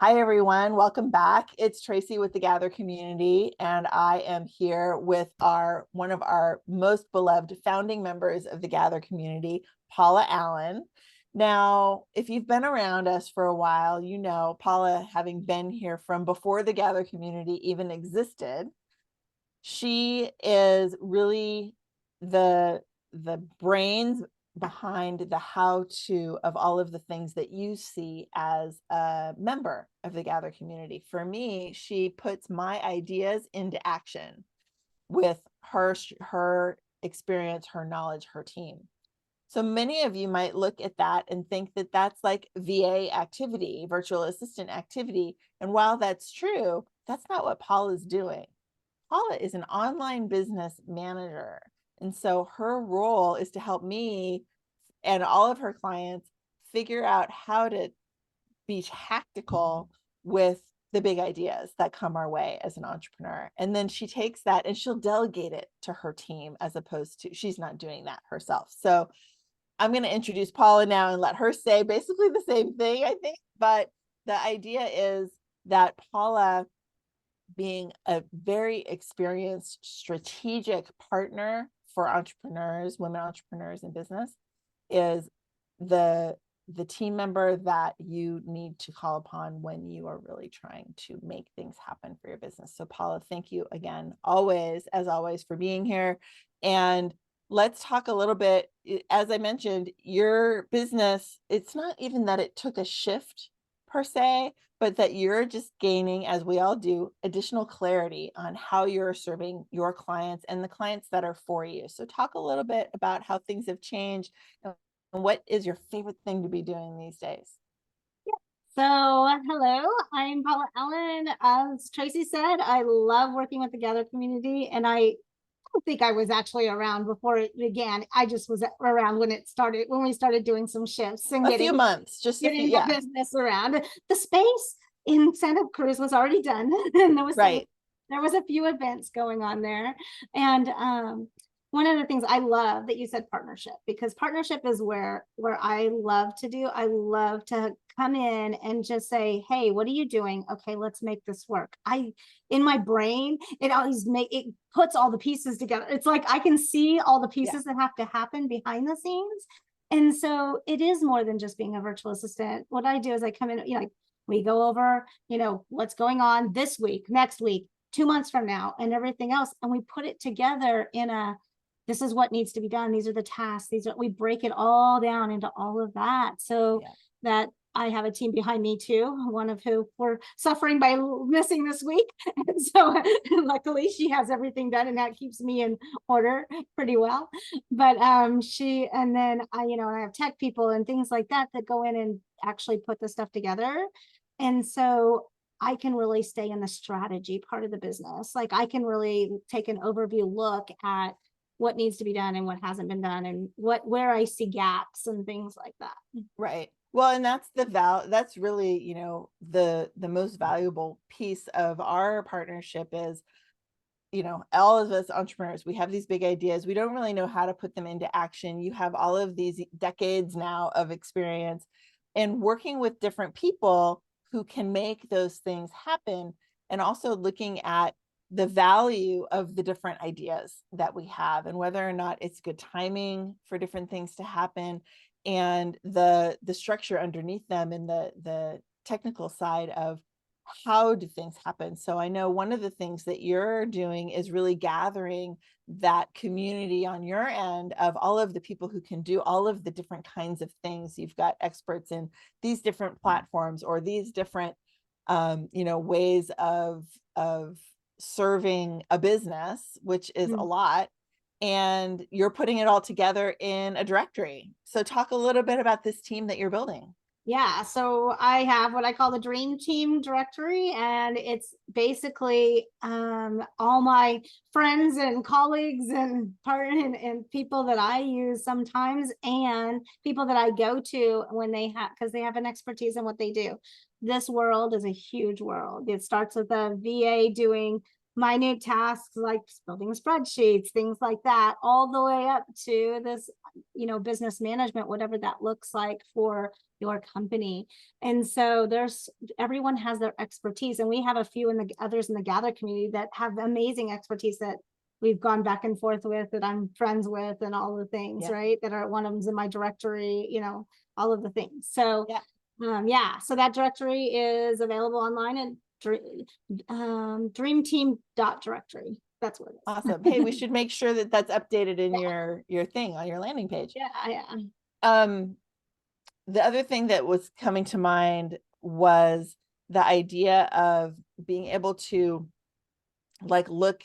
Hi, everyone. Welcome back. It's Tracy with the Gather community, and I am here with one of our most beloved founding members of the Gather community, Paula Allen. Now, if you've been around us for a while, you know Paula, having been here from before the Gather community even existed. She is really the brains behind the how to of all of the things that you see as a member of the Gather community. For me, she puts my ideas into action with her experience, her knowledge, her team. So many of you might look at that and think that that's like VA activity, virtual assistant activity. And while that's true, that's not what Paul is doing. Paula is an online business manager. And so her role is to help me and all of her clients figure out how to be tactical with the big ideas that come our way as an entrepreneur. And then she takes that and she'll delegate it to her team, as opposed to she's not doing that herself. So I'm going to introduce Paula now and let her say basically the same thing, I think. But the idea is that Paula, being a very experienced strategic partner for entrepreneurs, women entrepreneurs in business, is the team member that you need to call upon when you are really trying to make things happen for your business. So Paula, thank you again, as always, for being here. And let's talk a little bit. As I mentioned, your business, it's not even that it took a shift per se, but that you're just gaining, as we all do, additional clarity on how you're serving your clients and the clients that are for you. So talk a little bit about how things have changed and what is your favorite thing to be doing these days? So, hello, I'm Paula Allen. As Tracy said, I love working with the Gather community, and I don't think I was actually around before it began. I just was around when it started, when we started doing some shifts and A few months, just a few, getting the yeah, business around. The space in Santa Cruz was already done, and right. there was a few events going on there, and one of the things I love that you said partnership, because partnership is where I love to do. I love to come in and just say, hey, what are you doing? Okay, let's make this work. In my brain, it puts all the pieces together. It's like I can see all the Yeah, pieces that have to happen behind the scenes. And so it is more than just being a virtual assistant. What I do is I come in, like we go over, what's going on this week, next week, 2 months from now, and everything else. And we put it together this is what needs to be done. These are the tasks. We break it all down into all of that. So yeah, that I have a team behind me too, one of who we're suffering by missing this week. And so luckily she has everything done, and that keeps me in order pretty well. But and then I have tech people and things like that go in and actually put the stuff together. And so I can really stay in the strategy part of the business. Like I can really take an overview look at what needs to be done and what hasn't been done, and where I see gaps and things like that. right. Well, and that's really, the most valuable piece of our partnership is, all of us entrepreneurs, we have these big ideas. We don't really know how to put them into action. You have all of these decades now of experience and working with different people who can make those things happen, and also looking at the value of the different ideas that we have and whether or not it's good timing for different things to happen, and the structure underneath them, and the technical side of how do things happen. So I know one of the things that you're doing is really gathering that community on your end of all of the people who can do all of the different kinds of things. You've got experts in these different platforms or these different ways of serving a business, which is a Mm. lot, and you're putting it all together in a directory. So talk a little bit about this team that you're building. Yeah, so I have what I call the dream team directory, and it's basically all my friends and colleagues and and people that I use sometimes, and people that I go to when because they have an expertise in what they do. This world is a huge world. It starts with a VA doing minute tasks like building spreadsheets, things like that, all the way up to this, business management, whatever that looks like for your company. And so everyone has their expertise, and we have a few others in the Gather community that have amazing expertise that we've gone back and forth with, that I'm friends with, and all the things, Yeah. right? That are, one of them's in my directory, all of the things. So yeah. So that directory is available online at dreamteam.directory. That's what it is. Awesome. Hey, we should make sure that that's updated in your thing on your landing page. Yeah. The other thing that was coming to mind was the idea of being able to look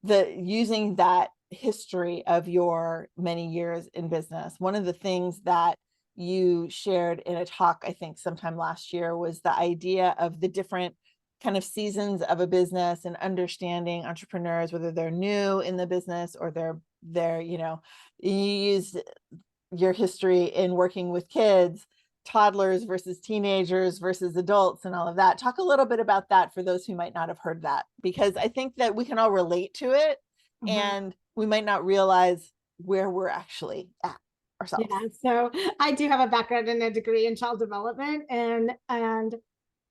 using that history of your many years in business. One of the things that you shared in a talk, I think sometime last year, was the idea of the different kind of seasons of a business and understanding entrepreneurs, whether they're new in the business or they're you used your history in working with kids, toddlers versus teenagers versus adults, and all of that. Talk a little bit about that for those who might not have heard that, because I think that we can all relate to it, and we might not realize where we're actually at ourselves. Yeah, so I do have a background and a degree in child development, and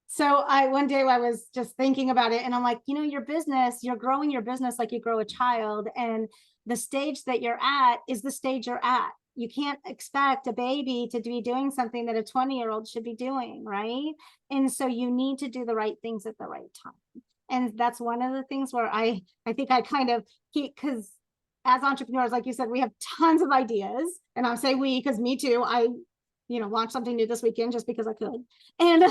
so one day I was just thinking about it, and I'm like, your business, you're growing your business like you grow a child, and the stage that you're at is the stage you're at. You can't expect a baby to be doing something that a 20-year-old should be doing, right? And so you need to do the right things at the right time. And that's one of the things where I think I kind of keep, because as entrepreneurs, like you said, we have tons of ideas, and I'll say we, because me too. I launched something new this weekend just because I could. And,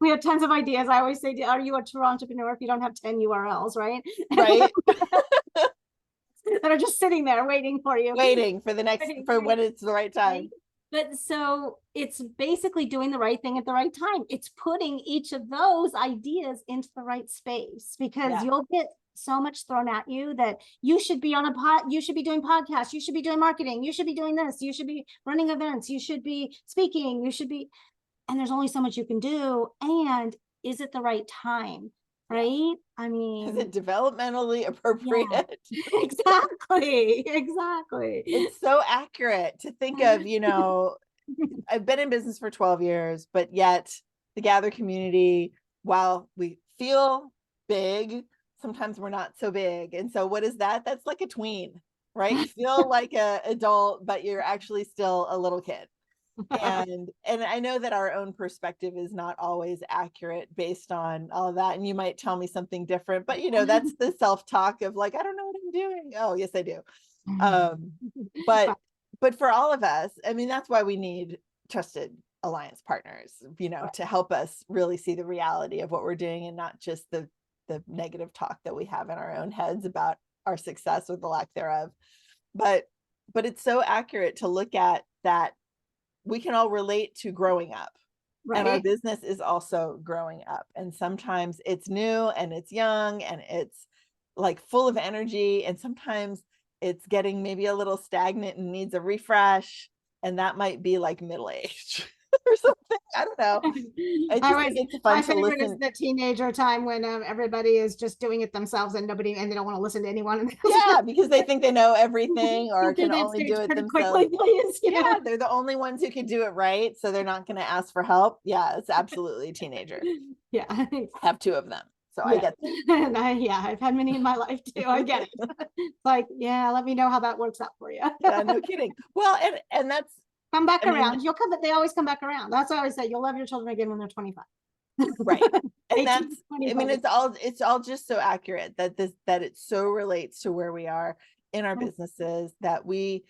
we have tons of ideas. I always say, are you a true entrepreneur if you don't have 10 URLs, right? Right. That are just sitting there waiting for you. Waiting for when it's the right time. But so it's basically doing the right thing at the right time. It's putting each of those ideas into the right space, because you'll get so much thrown at you that you should be you should be doing podcasts, you should be doing marketing, you should be doing this, you should be running events, you should be speaking, and there's only so much you can do. And is it the right time? Right? I mean, is it developmentally appropriate? Yeah, exactly. It's so accurate to think of, I've been in business for 12 years, but yet the Gather community, while we feel big, sometimes we're not so big. And so what is that? That's like a tween, right? You feel like an adult, but you're actually still a little kid. And I know that our own perspective is not always accurate based on all of that. And you might tell me something different, but that's the self-talk of like, I don't know what I'm doing. Oh, yes, I do. But for all of us, I mean, that's why we need trusted alliance partners, to help us really see the reality of what we're doing, and not just the negative talk that we have in our own heads about our success or the lack thereof. But it's so accurate to look at that. We can all relate to growing up, right? And our business is also growing up. And sometimes it's new and it's young and it's like full of energy. And sometimes it's getting maybe a little stagnant and needs a refresh. And that might be like middle age or something. I don't know. I just think it's fun to listen. Is the teenager time when everybody is just doing it themselves and they don't want to listen to anyone. Yeah, because they think they know everything or can only do it themselves. Yeah, they're the only ones who can do it right, so they're not going to ask for help. Yeah, it's absolutely a teenager. Yeah, I have two of them, so I get that. And I've had many in my life too. I get it. Like, let me know how that works out for you. Yeah, no kidding. Well, and that's come back around. You'll come, but they always come back around. That's what I always say. You'll love your children again when they're 25. Right. And that's, I mean, it's all just so accurate that it so relates to where we are in our businesses, that we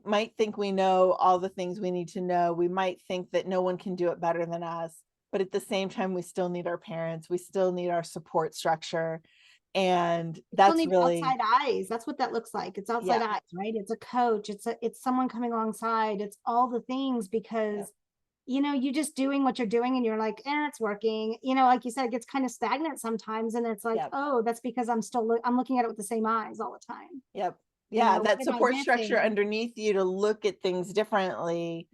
might think we know all the things we need to know. We might think that no one can do it better than us, but at the same time, we still need our parents. We still need our support structure. And that's really outside eyes. That's what that looks like. It's outside eyes, right? It's a coach. It's someone coming alongside. It's all the things, because you just doing what you're doing and you're like, it's working. Like you said, it gets kind of stagnant sometimes. And it's like, oh, that's because I'm looking at it with the same eyes all the time. Yep. Yeah. That support structure underneath you to look at things differently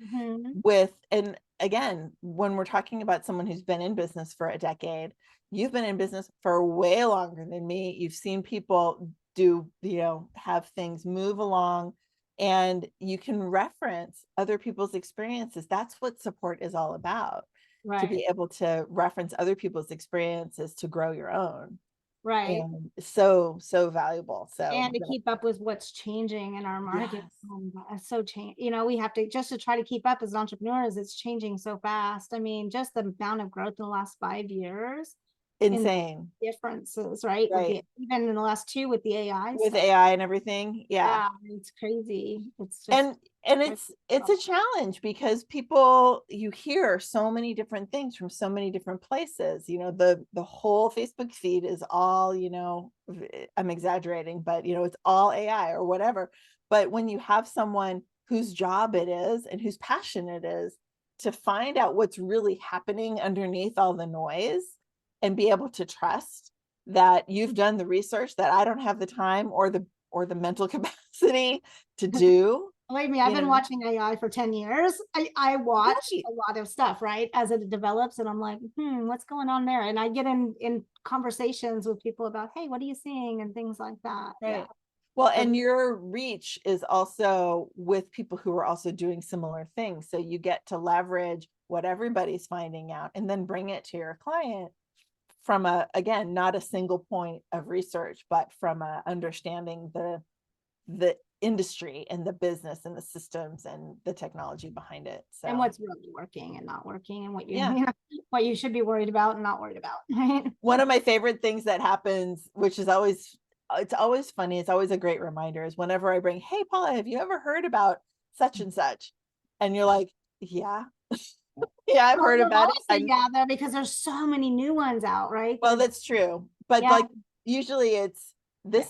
and again, when we're talking about someone who's been in business for a decade, you've been in business for way longer than me. You've seen people have things move along and you can reference other people's experiences. That's what support is all about, to Right. be able to reference other people's experiences to grow your own. Right. And so valuable. So And to keep up with what's changing in our market. yes, So change, we have to just to try to keep up as entrepreneurs, it's changing so fast. I mean, just the amount of growth in the last 5 years in insane, differences, right? With right? the even in the last two with the AI With stuff. AI and everything, yeah. Yeah, it's crazy. It's just And it's a challenge, because people, you hear so many different things from so many different places. The whole Facebook feed is all, I'm exaggerating, but it's all AI or whatever. But when you have someone whose job it is and whose passion it is to find out what's really happening underneath all the noise, and be able to trust that you've done the research that I don't have the time or the mental capacity to do. Believe me, I've you been know watching AI for 10 years. I watch right, a lot of stuff, right? As it develops, and I'm like, what's going on there? And I get in conversations with people about, hey, what are you seeing? And things like that. Yeah. right. Well, So and your reach is also with people who are also doing similar things, so you get to leverage what everybody's finding out and then bring it to your client from again, not a single point of research, but from understanding the industry and the business and the systems and the technology behind it. and So what's really working and not working, and what you, yeah. what you should be worried about and not worried about. Right? One of my favorite things that happens, which is always, it's always funny, it's always a great reminder, is whenever I bring, hey Paula, have you ever heard about such and such? And you're like, yeah. Yeah, I've Well, heard you'll about it. always say yeah, though, because there's so many new ones out, right? Well, that's true, but Yeah, like usually it's yeah,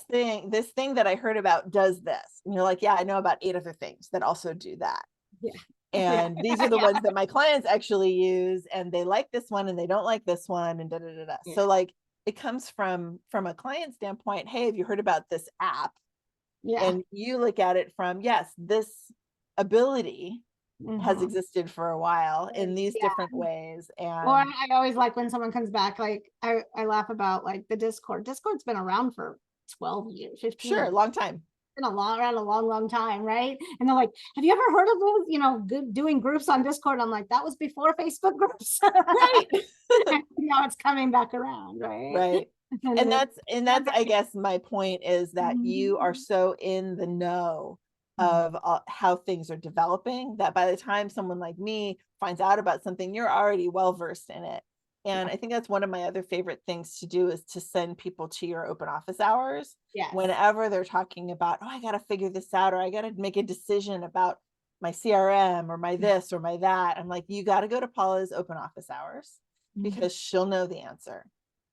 this thing that I heard about does this, and you're like, yeah, I know about 8 other things that also do that. yeah, yeah, And these are the yeah, ones that my clients actually use, and they like this one and they don't like this one, and da da da da. yeah, So like, it comes from a client standpoint, hey, have you heard about this app? yeah. And you look at it from, yes, this ability has Mhm. existed for a while in these Yeah. different ways. Or And I always like when someone comes back, like I laugh about like the Discord. Discord's been around for 12 years, 15 sure, years. long time. Been around a long, long time, right? And they're like, have you ever heard of those, good doing groups on Discord? I'm like, that was before Facebook groups. Right. Now it's coming back around, right? Right. And And it, that's I guess my point is that you are Mhm. so in the know of how things are developing, that by the time someone like me finds out about something, you're already well versed in it. And Yeah. I think that's one of my other favorite things to do, is to send people to your open office hours Yes. whenever they're talking about, oh, I got to figure this out, or I got to make a decision about my CRM or my this or my that. I'm like, you got to go to Paula's open office hours, Mhm. because she'll know the answer.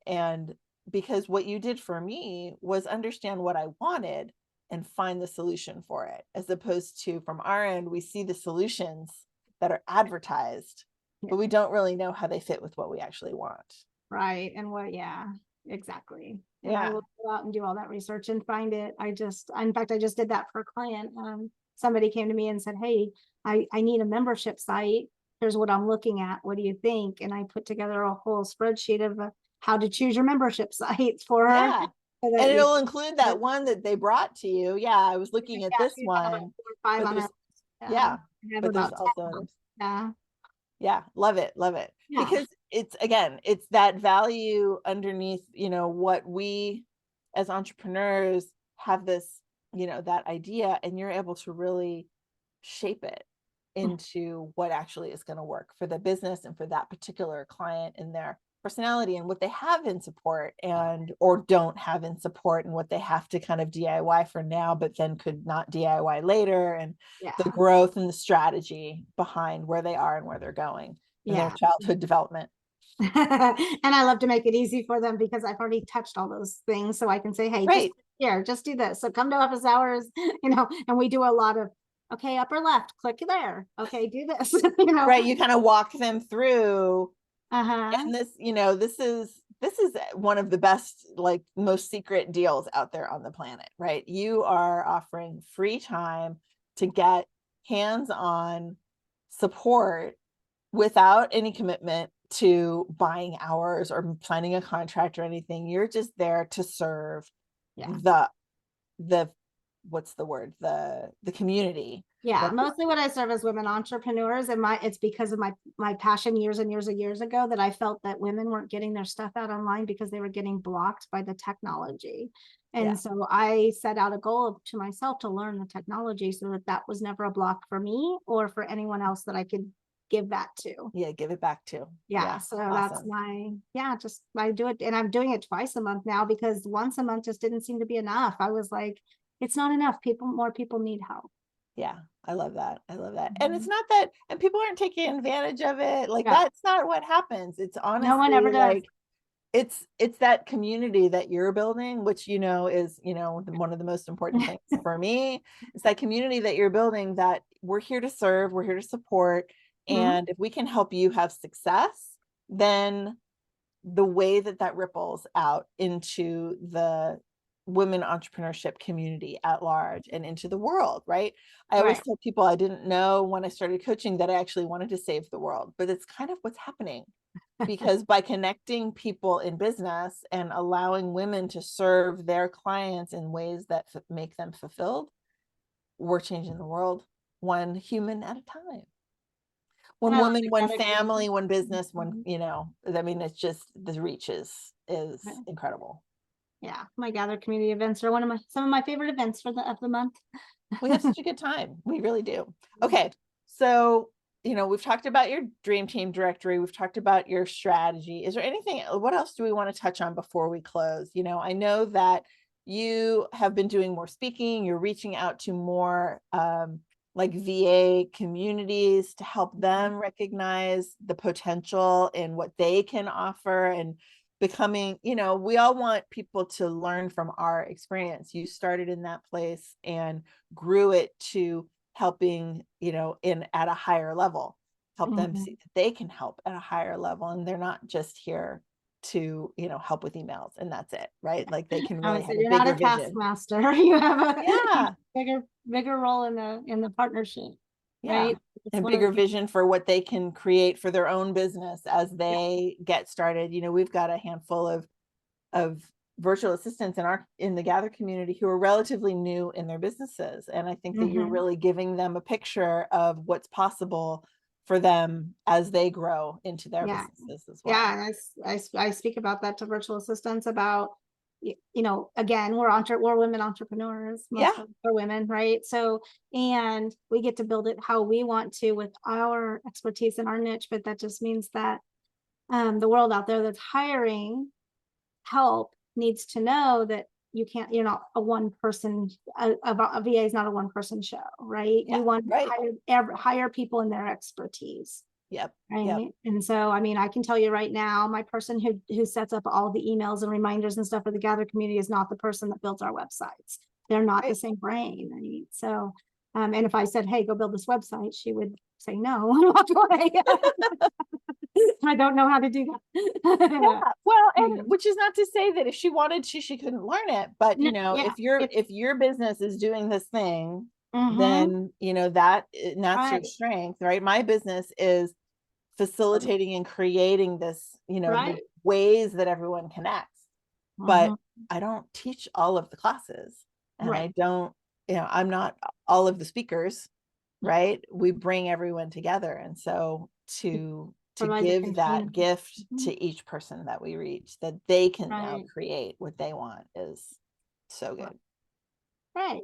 And because what you did for me was understand what I wanted and find the solution for it, as opposed to, from our end, we see the solutions that are advertised, Yeah. but we don't really know how they fit with what we actually want. Right. And what, yeah, exactly. And I Yeah. will go out and do all that research and find it. In fact, I just did that for a client. Somebody came to me and said, hey, I need a membership site. Here's what I'm looking at. What do you think? And I put together a whole spreadsheet of how to choose your membership sites for her. Yeah. So And that you, it'll include that one that they brought to you. Yeah, I was looking at yeah, this she's got about one, 4 or 5 but on her. there's, Yeah, yeah, I have but there's about also 10. others. Yeah. Yeah, love it, love it. Yeah. Because it's, again, it's that value underneath, what we as entrepreneurs have, this, that idea, and you're able to really shape it into what actually is going to work for the business and for that particular client and their personality and what they have in support and or don't have in support, and what they have to kind of DIY for now, but then could not DIY later, and the Yeah. growth and the strategy behind where they are and where they're going in their Yeah. childhood development. And I love to make it easy for them because I've already touched all those things. So I can say, hey, just Right. here, just do this. So come to office hours, and we do a lot of, okay, upper left, click there. Okay, do this, Right. You kind of walk them through. Uh-huh. And this is one of the best, like, most secret deals out there on the planet, right? You are offering free time to get hands-on support without any commitment to buying hours or signing a contract or anything. You're just there to serve Yeah. the what's the word, the community. Yeah, Right? mostly what I serve as women entrepreneurs, and it's because of my passion years and years and years ago that I felt that women weren't getting their stuff out online because they were getting blocked by the technology. Yeah. And so I set out a goal to myself to learn the technology so that that was never a block for me or for anyone else that I could give that to. Yeah, give it back to. Yeah, so that's awesome. just I do it, and I'm doing it twice a month now because once a month just didn't seem to be enough. I was like, it's not enough. More people need help. Yeah, I love that. I love that. And it's Mhm. not that, and people aren't taking advantage of it. Like Yeah, that's not what happens. It's no one ever honestly does. like it's that community that you're building, which is one of the most important things for me. It's that community that you're building that we're here to serve, we're here to support, Mhm. and if we can help you have success, then the way that that ripples out into the women entrepreneurship community at large and into the world, right? I always Right. tell people I didn't know when I started coaching that I actually wanted to save the world, but it's kind of what's happening, because by connecting people in business and allowing women to serve their clients in ways that make them fulfilled, we're changing the world one human at a time. And One I love woman, the one gather family, community. one business, one, Mhm. I mean, it's just the reach is Right. incredible. Yeah, my gather community events are some of my favorite events for the of the month. We have such a good time. We really do. Okay. So, we've talked about your dream team directory. We've talked about your strategy. Is there anything, what else do we want to touch on before we close? I know that you have been doing more speaking. You're reaching out to more like VA communities to help them recognize the potential in what they can offer and becoming, we all want people to learn from our experience. You started in that place and grew it to helping, in at a higher level, help them Mhm. see that they can help at a higher level and they're not just here to, help with emails and that's it, right? Like they can I really would say have a you're not bigger a vision. taskmaster. You have a Yeah. bigger role in the partnership, Yeah. right? It's And one of bigger the things. vision for what they can create for their own business as Yeah. they get started. We've got a handful of virtual assistants in the Gather community who are relatively new in their businesses. And I think that you're Mhm. really giving them a picture of what's possible for them as they grow into their Yeah. businesses as Yeah, well. and I speak about that to virtual assistants about, again, we're women entrepreneurs, most Yeah. of us are women, right? So, and we get to build it how we want to with our expertise and our niche, but that just means that the world out there that's hiring help needs to know that you're not a one person, a VA is not a one person show, right? We Yeah. want to Right. hire people in their expertise. Yep. Yep. Right. And so, I mean, I can tell you right now, my person who sets up all the emails and reminders and stuff for the Gather community is not the person that builds our websites. They're not the Right. same brain. Right. So, and if I said, hey, go build this website, she would say no and walk away. I don't know how to do that. Yeah. Well, You and know. which is not to say that if she wanted to, she couldn't learn it. But No, yeah, it's if your business is doing this thing, mm-hmm, then that's your right, strength, right? My business is facilitating and creating this, the right. ways that everyone connects. But Mm-hmm, I don't teach all of the classes, and right, I don't, I'm not all of the speakers, right? We bring everyone together, and so to provide the give that container. gift Mhm, to each person that we reach, that they can now right, create what they want, is so right, good. right.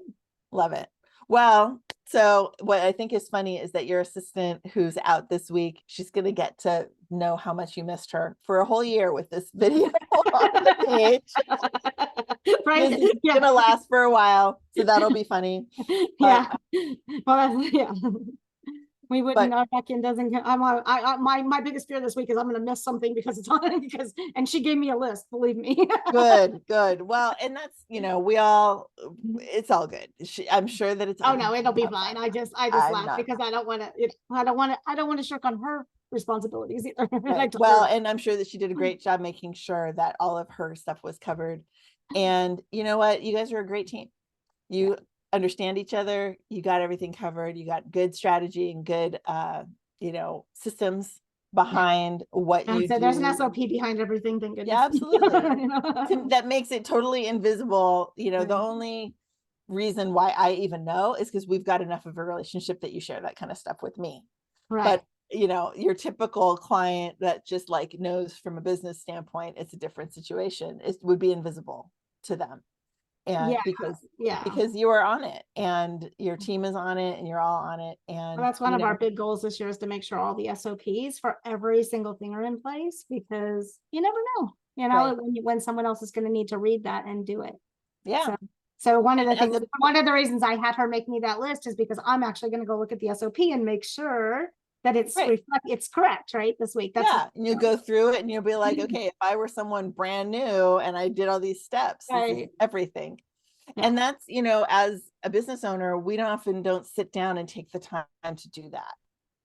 Love it. Well, so what I think is funny is that your assistant who's out this week, she's going to get to know how much you missed her for a whole year with this video on the page. Right. This is Yeah. going to last for a while, so that'll be funny. But Yeah. Well, yeah. We wouldn't, but our back end doesn't, my biggest fear this week is I'm going to miss something because it's on, and she gave me a list, believe me. good, good. Well, and that's, we all, it's all good. I'm sure that it's Oh all no, going to it'll work be out fine. fine. I just I'm laugh not. because I don't want to, I don't want to shirk on her responsibilities either. And I Right. told Well, her, and I'm sure that she did a great job making sure that all of her stuff was covered. And you know what? You guys are a great team. yeah. You understand each other. You got everything covered. You got good strategy and good, systems Yeah. behind what And you so there's an do. SOP behind everything, thank Yeah, goodness. absolutely. You know? That makes it totally invisible. The Right. only reason why I even know is because we've got enough of a relationship that you share that kind of stuff with me. Right. But your typical client that just like knows from a business standpoint, it's a different situation. It would be invisible to them. And Yeah. Yeah. because you are on it and your team is on it and you're all on it. Well, And that's one of our big goals this year is to make sure all the SOPs for every single thing are in place, because you never know, right. when someone else is going to need to read that and do it. Yeah. So one of the And things, one of the reasons I had her make me that list is because I'm actually going to go look at the SOP and make sure that right. it's correct, right, this week. That's Yeah. And you'll go through it and you'll be like, okay, if I were someone brand new and I did all these steps, this is right. everything. Yeah. And that's, as a business owner, we often don't sit down and take the time to do that.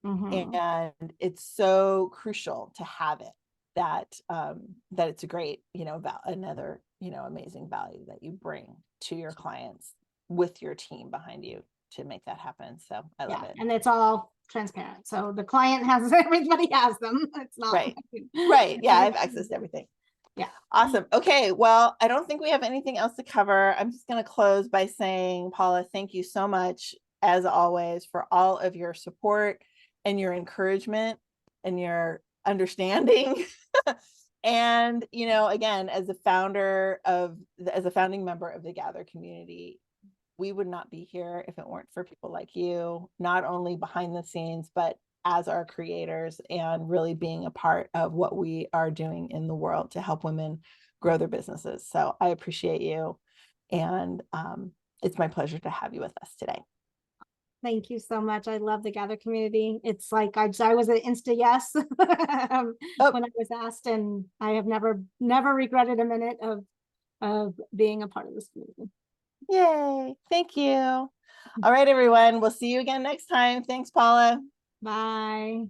Mhm. And it's so crucial to have it, that that it's a great, another, amazing value that you bring to your clients with your team behind you to make that happen. So I love Yeah, it. and it's all transparent. So the client has, everybody has them. It's not Right. Right. Yeah, I have access to everything. Yeah. Awesome. Okay. Well, I don't think we have anything else to cover. I'm just going to close by saying, Paula, thank you so much, as always, for all of your support and your encouragement and your understanding. And, again, as a founding member of the Gather community, we would not be here if it weren't for people like you, not only behind the scenes, but as our creators, and really being a part of what we are doing in the world to help women grow their businesses. So I appreciate you. And it's my pleasure to have you with us today. Thank you so much. I love the Gather community. It's like I was an insta yes when I was asked, and I have never regretted a minute of being a part of this community. Yay. Thank you. All right, everyone. We'll see you again next time. Thanks, Paula. Bye.